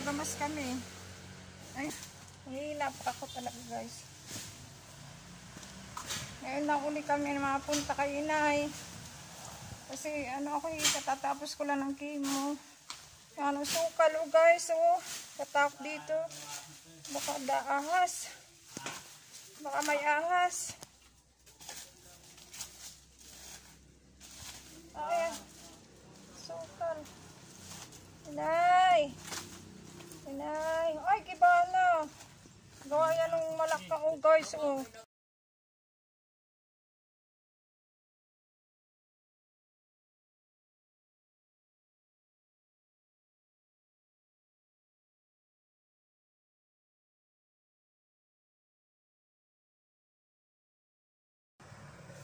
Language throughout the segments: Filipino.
naggamas kami. Ay, hihilap ako talaga guys. Ngayon na uli kami mapunta kay inay. Kasi ano ako katatapos ko lang ng chemo. Ano sukal o guys oh. Katak dito. Baka ahas. Baka may ahas. Ayan. Sukal. Inay. Inay. Ay, kibana. Gawa yan ng malaka oh guys oh.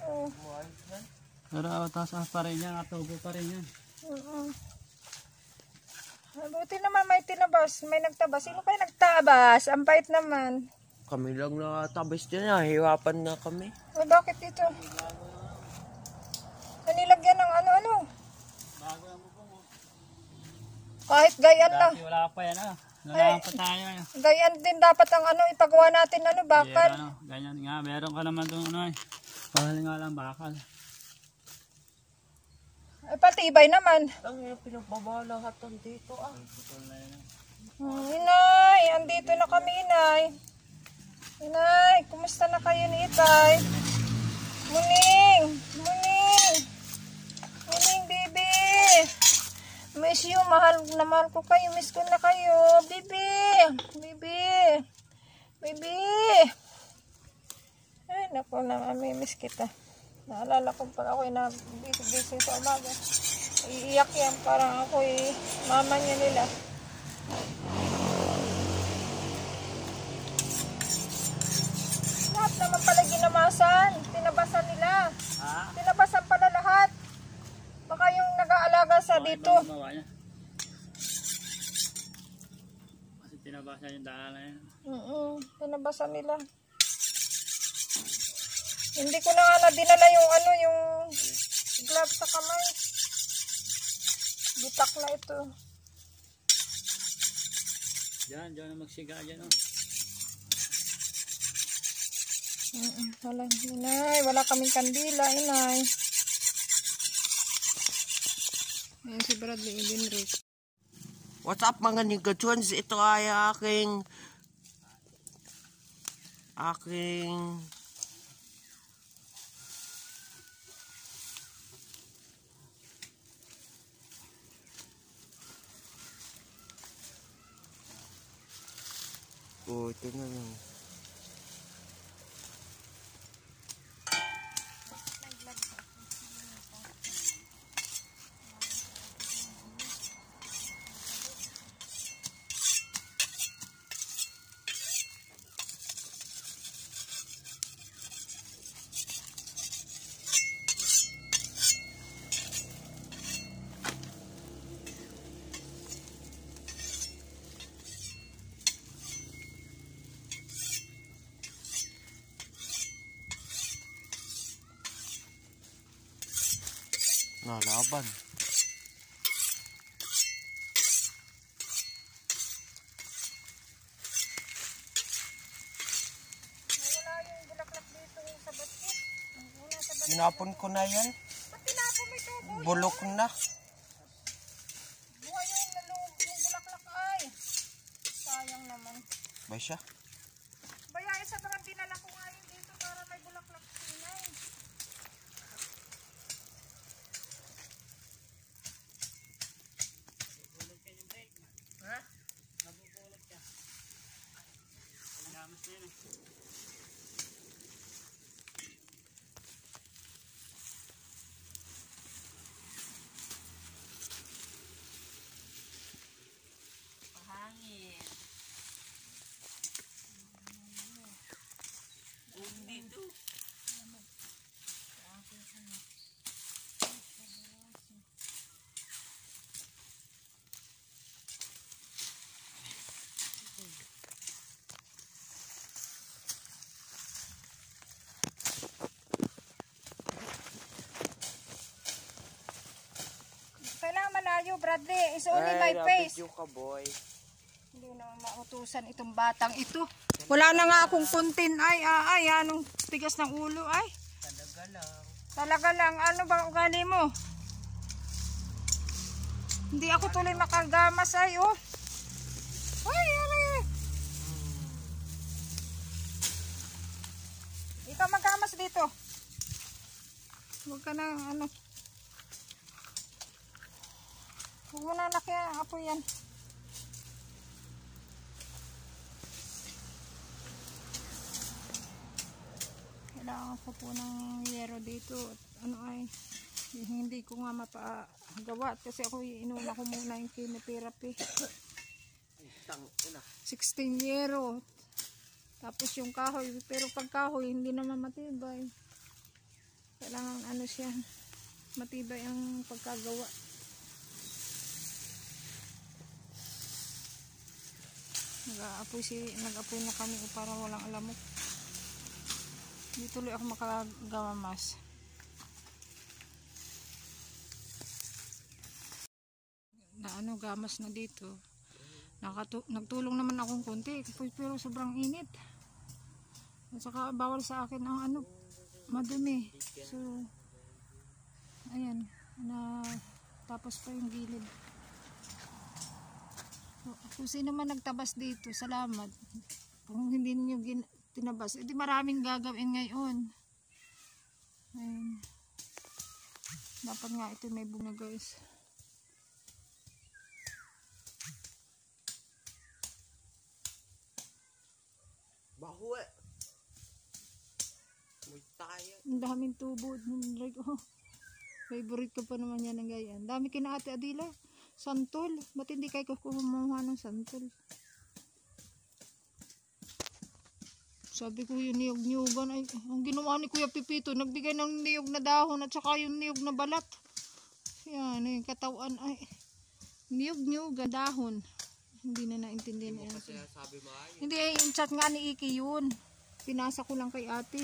Oh. Pero taas pa rin yan, atubo pa rin yan. Buti naman may tinabas, may nagtabas. Sino kayo nagtabas? Ang bait naman. Kami lang natabas dyan, hiwapan na kami. Oh, bakit dito? Nanilagyan ng ano-ano? Kahit gayan na. Wala pa yan ah. Wala pa tayo. Gayan din dapat ang ano, ipagawa natin ano, bakal. Yeah, ano, ganyan nga, meron ka naman doon ano eh. Pahal nga lang bakal. Ay, patibay naman. Ang pinagbaba lahat dito ah. Inay, andito na kami inay. Inay, kumusta na kayo ni Itay? Muning, Muning. Muning, baby. Miss you, mahal na mahal ko kayo. Miss ko na kayo. Baby, baby, baby. Ay, naku, namimiss kita. Naalala ko pag ako'y busy sa umaga. Iiyak yan, parang ako'y mama niya nila. Lahat naman pala ginamasan. Tinabasan nila. Ha? Tinabasan pala lahat. Baka yung nag-aalaga sa dito. Kasi tinabasa yung daan na yan. Tinabasan nila. Hindi ko na nga dinala yung ano, yung glove sa kamay. Bitak na ito. Diyan na magsiga dyan oh. Wala, inay. Wala kaming kandila, inay. Ayan si Bradley Edinrick. What's up mga nigatuans? Ito ay aking oh, ito na lang. Nalaban. Wala yung bulaklak dito sa basket. Sinapon ko na yan. Ba't tinapon mo ito? Bulok na. Buhay yung bulaklak ay. Sayang naman. Ba siya? Bayae sa mga dinala ko ngayon dito para may bulaklak sinay. Ha? Nabubulot ka. Namas na yun eh. Pahangin. Dito. Kailangan malayo, Bradley. It's only my face. Video ka, boy. Hindi naman mautusan itong batang ito. Wala na nga akong kontin. Ay, anong tigas ng ulo ay. Talaga lang. Talaga lang, ano ba ugali mo? Hindi ako tuloy makagamas ay, oh. Ay. Ikaw magamas dito. Huwag ka na, ano. Huwag mo na nakaya, apo yan. Kailangan ko po ng yero dito. At ano ay, hindi ko nga mapagawa. Kasi ako inuna ko muna yung chemotherapy. 16 yero. Tapos yung kahoy. Pero pag kahoy, hindi naman matibay. Kailangan ano siya, matibay ang pagkagawa. Nag-apoy na kami para walang alamok. Hindi tuloy ako makagawa mas. Gamas na dito. Nagtulong naman akong konti pero sobrang init. At saka bawal sa akin ang madumi. So ayan, tapos pa yung gilid. Kung sino man nagtabas dito, salamat. Kung hindi niyo tinabas, edi maraming gagawin ngayon. Ayun. Dapat nga ito may bunga, guys. Baho eh. Muy tayo. Ang daming tubo. Favorite ko pa naman yan ng ganyan. Dami kina Ate Adila. Santol. Ba't hindi kayo kumuha ng santol? Sabi ko yung niyog-niyugan. Ay, ang ginawa ni Kuya Pipito, nagbigay ng niyog na dahon at saka yung niyog na balat. Yan, yung katawan. Ay, niyog-niyugan dahon. Hindi na naintindihan niya. Hindi, yung chat nga ni Iki yun. Pinasa ko lang kay ate.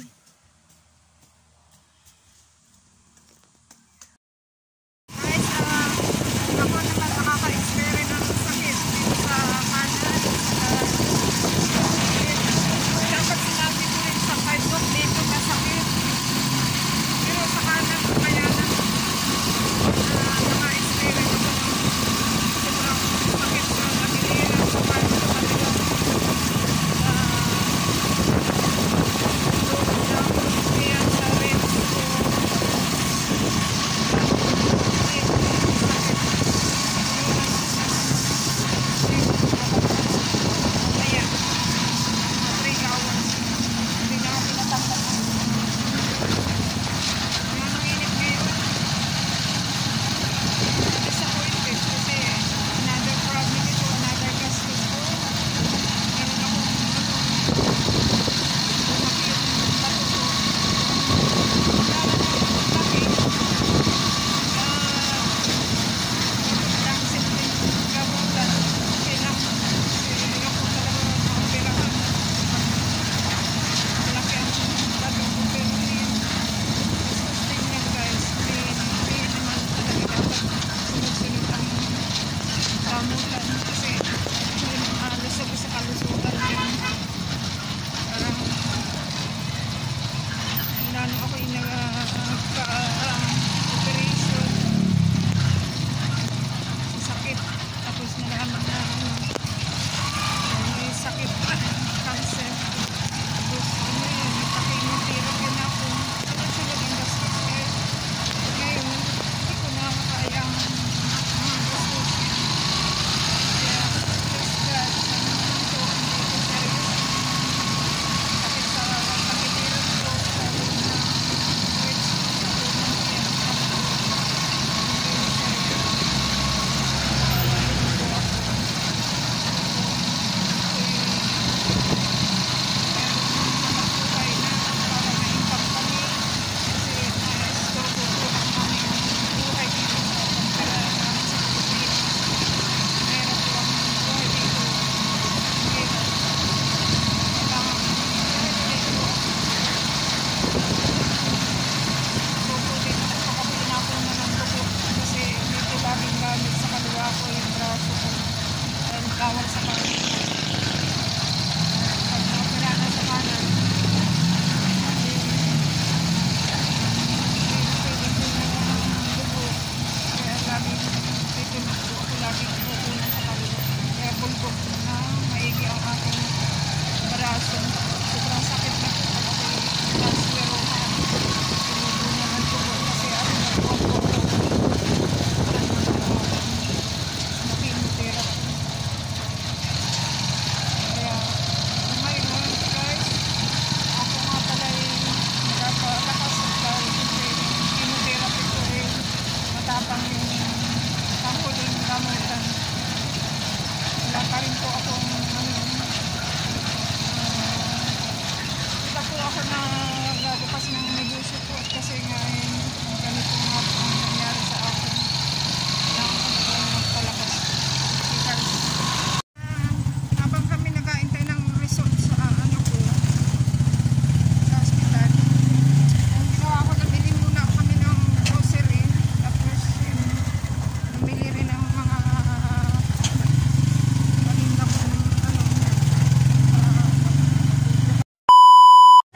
Bawal sa kaso sobrang sakit na po pag transfer o tinutunan ng tubo kasi ano na chemotherapy. Kaya ngayon guys, ako nga pala ay nagpapalakas dahil chemotherapy ko ay matapang yung panghuling gamutan. Wala pa rin po akong kita po ako na gagapas ng negosyo po kasi nga ganito nga po ang nangyari sa akin na ako magpalakas because habang kami nag-aantay ng result sa ano ko sa hospital, ang ginawa ko, nabili muna kami ng grocery tapos nabili rin ng mga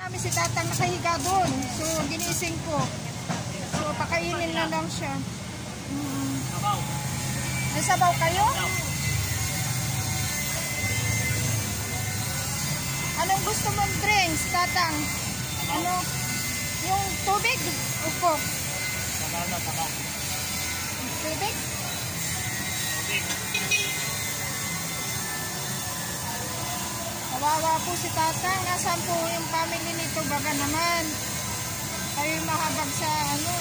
namin si tatang nakahiga doon. So, ginising ko. So, pakainin na lang siya. May sabaw kayo? Anong gusto mong drinks, tatang? Ano? Yung tubig? O coke? Tubig? Kawawa po si tatang. Nasaan po yung family nito? Baga naman. Kayo mahabag sa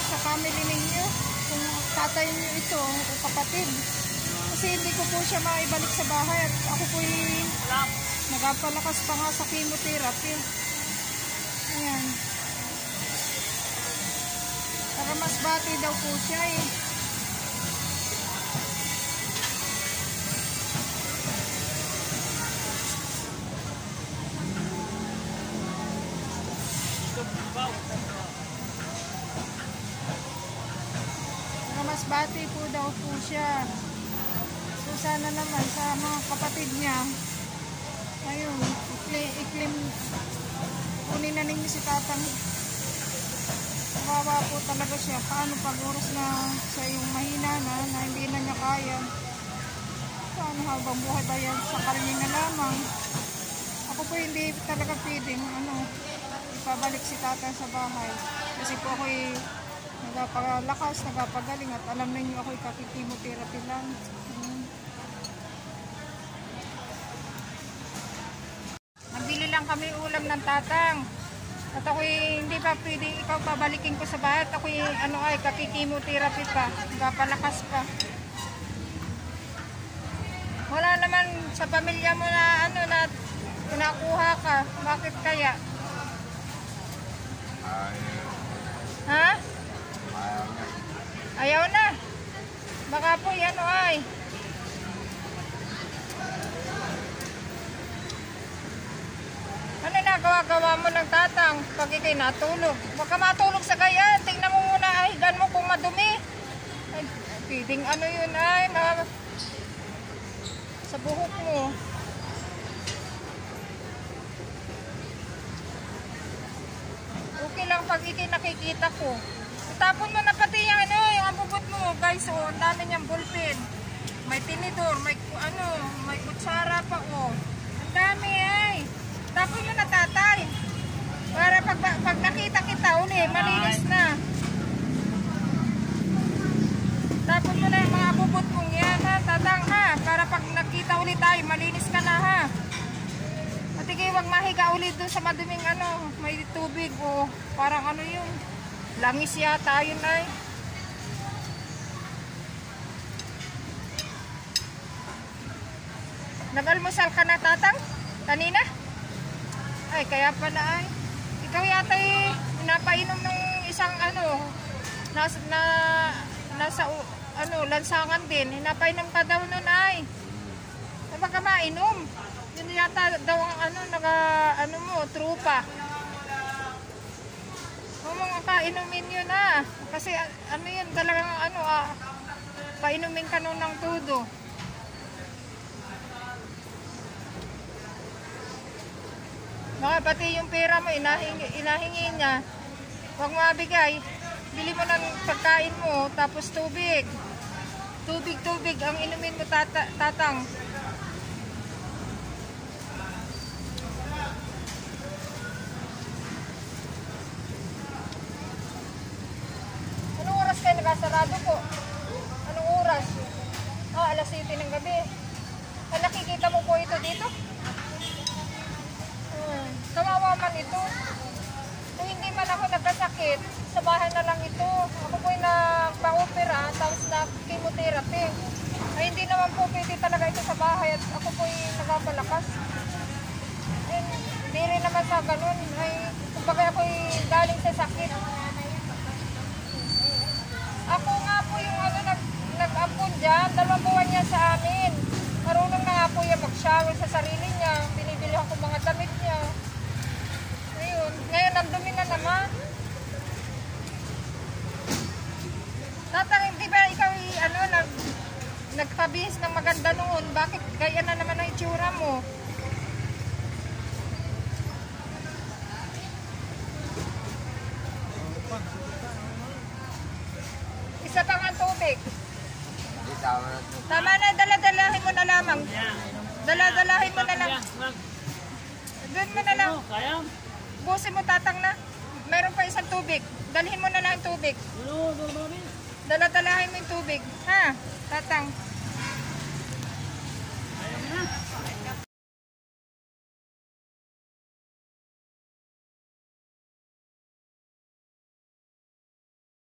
sa family ninyo. Kung tatay niyo ito o kapatid. Kasi hindi ko po siya maibalik sa bahay. At ako po nagpapalakas pa nga sa chemotherapy. Ayan. Para mas bati daw po siya eh. Mas bati po daw po siya. So sana naman sa mga kapatid niya, ayun, iklim kunin na ninyo si tatang. Kawawa po talaga siya. Paano pag oras na sa yung mahina na hindi na niya kaya? Paano habang buhay ba yan? Sa karne na lamang. Ako po hindi talaga pwedeng ipabalik si tatang sa bahay. Kasi po ako'y nagpapalakas, nagpapagaling at alam ninyo ako'y kakikimotherapy lang. Nagbili lang kami ulam ng tatang. At ako'y hindi pa pwede ikaw pabalikin ko sa bahay. At ako'y kakikimotherapy pa, nagpapalakas pa. Wala naman sa pamilya mo na na pinakuha ka. Bakit kaya? Ha? Ayaw na. Baka po yan ay. Ano nagawa-gawa mo ng tatang pag ikay natulog? Baka matulog sa kaya. Tingnan mo muna ay. Dan mo kung madumi. Ay, pwedeng yun ay. Sa buhok mo. Okay lang pag ikay nakikita ko. Tapon mo na pati yung abubot mo, guys. Oh, ang dami niyang ballpen. May tinidor, may kutsara pa, oh. Ang dami, ay. Tapon mo na, tatay. Para pag nakita kita uli, malinis na. Tapon mo na yung mga abubot mong yan, ha, tatang, ha. Para pag nakita uli tayo, malinis ka na, ha. At huwag mahiga uli dun sa maduming may tubig, oh. Parang yung langis yata yun ay. Nag-almusal ka na, tatang? Kanina? Ay, kaya pala ay. Ikaw yata napainom ng isang nasa lansangan din. Napainom ka daw nun ay. Baka mainom. Yun yata daw ang trupa. Mga kainumin yun kasi yun talagang painumin ka nun ng tudo. Baka pati yung pera mo inahingi niya, huwag mabigay, bili mo ng pagkain mo tapos tubig ang inumin mo, tatang. Grabe. Nakikita mo po ito dito? Kawawa man ito. Kung hindi man ako nagkasakit, sa bahay na lang ito. Ako po'y nagpa-opera, tapos na-chemotherapy. Ay hindi naman po pwede talaga ito sa bahay at ako po'y nagpapalakas. Hindi rin naman sa ganun. Ay, kumbaga ako'y galing sa sakit. Ako nga po yung nag-ampun dyan, 2 buwan niya sa amin. Marunong na nga po yung mag-shower sa sarili niya. Binibilihan ko mga damit niya. Ngayon ang dumi na naman. Tatang, di ba ikaw nagpabihis ng maganda noon? Bakit gaya na naman ang itsura mo? Isa pang ang tubig. Tama na, dala-dalahin mo na lamang. Dala-dalahin mo na lang. Doon mo na lang. Kaya? Busin mo, tatang na. Meron pa isang tubig. Dalhin mo na lang ang tubig. Dala-dalahin mo yung tubig. Ha, tatang.